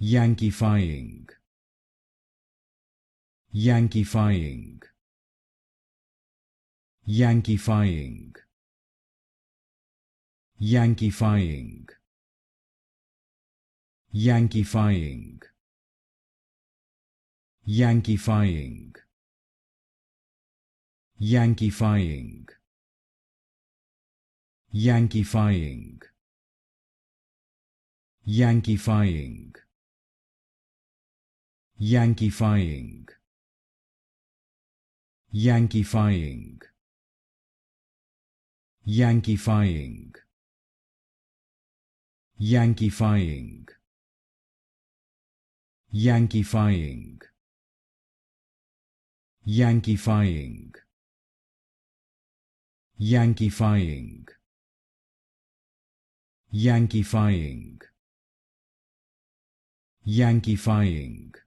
Yankeefying. Yankeefying. Yankeefying. Yankeefying. Yankeefying. Yankeefying. Yankeefying. Yankeefying. Yankeefying. Yankeefying. Yankeefying. Yankeefying. Yankeefying. Yankeefying. Yankeefying. Yankeefying. Yankeefying. Yankeefying.